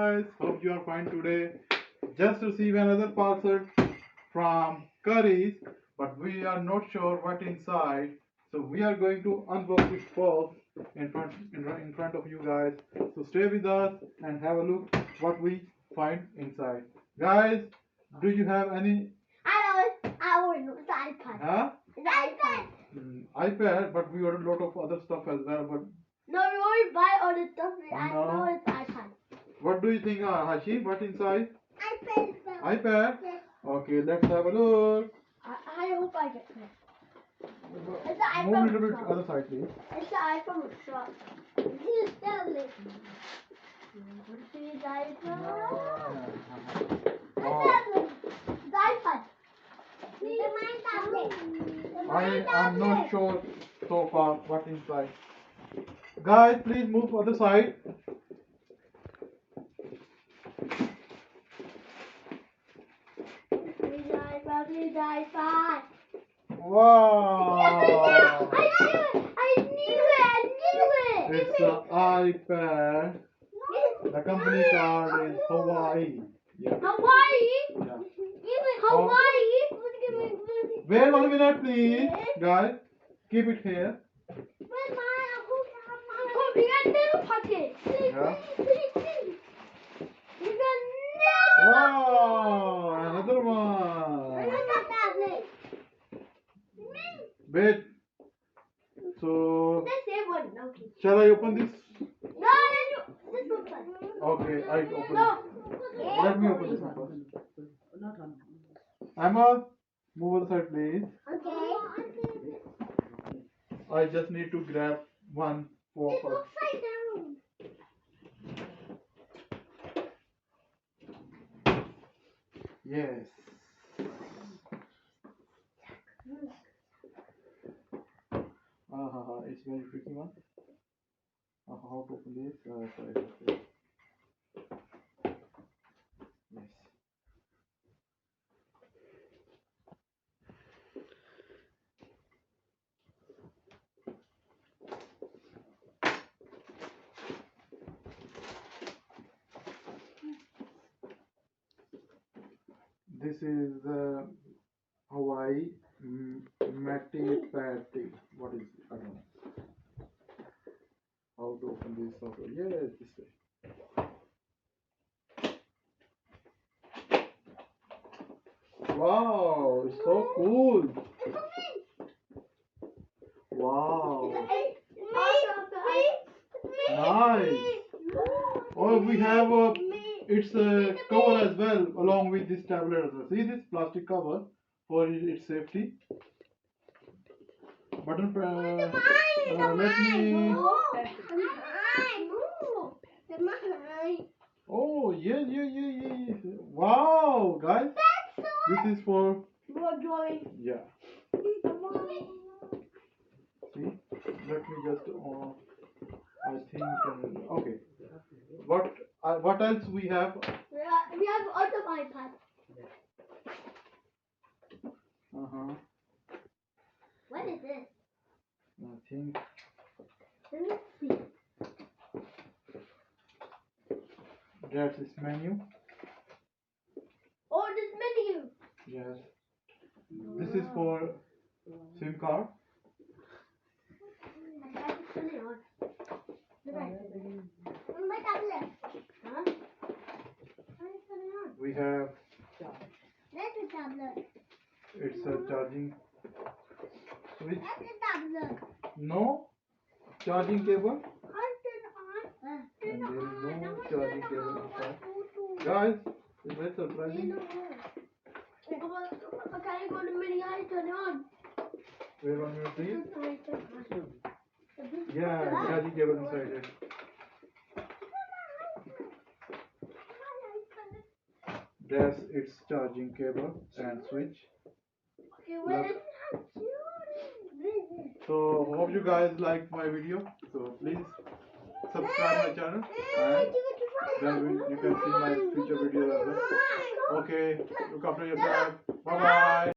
guys, hope you are fine today. Just received another parcel from Curry's, but we are not sure what inside. So we are going to unbox this box in front of you guys. So stay with us and have a look what we find inside. Guys, do you have any? I know, it's the iPad. Huh? It's the iPad. iPad, but we ordered a lot of other stuff as well. But No, we won't buy all the stuff. I No. know it's iPad. what do you think, Hashi? What inside? iPad. iPad? Yes. Okay, let's have a look. I hope I get it. It's the Move iPhone a little bit shop. other side, please. It's the iPhone shop. This is tablet. What is the iPhone? The tablet. The iPad. It's my tablet. I'm not sure so far what inside. Guys, please move other side. It's the iPad. Wow! I knew it! It's the iPad. The company card is Hawaii. Yeah. Hawaii? Yeah. Even Hawaii? Wait 1 minute, please. Guys, keep it here. Where's my uncle? We got little pocket. Yeah. We got little. Wow! Another one. Tablet. Wait. So, Let's save one. Okay. shall I open this? No, this one first. Okay, I open No. it. Let me open this one first. Emma, move other side, please. Okay. I just need to grab one for It's first. upside down. Yes. It's very tricky one. How to open this? Sorry. Yes. This is Hawaii Mati Patty. What is it? I don't know. How to open this software? Yes, this way. Wow, it's so cool. Wow, nice. Oh, we have its cover as well along with this tablet as well. See this plastic cover for its safety. Button let me. Oh yeah. Wow, guys, this is for yeah. See, let me just. I think okay. What else we have? We have also iPad. What is this? I think Let's see. that's this menu. Oh, this menu. Yes. This is for SIM card. I tried to turn it on. On my tablet. Huh? How do you turn it on? We have That's the tablet. it's a charging switch. That's the tablet. No charging cable. How to turn it on? And there is no charging cable inside. Guys, it's very surprising. Can I go to mini I turn it on? Wait 1 minute, please. Yeah, charging cable inside it. That's its charging cable and switch. Okay, well, So hope you guys liked my video. So please subscribe my channel and then you can see my future videos as well. Okay, look after yourself. Bye bye.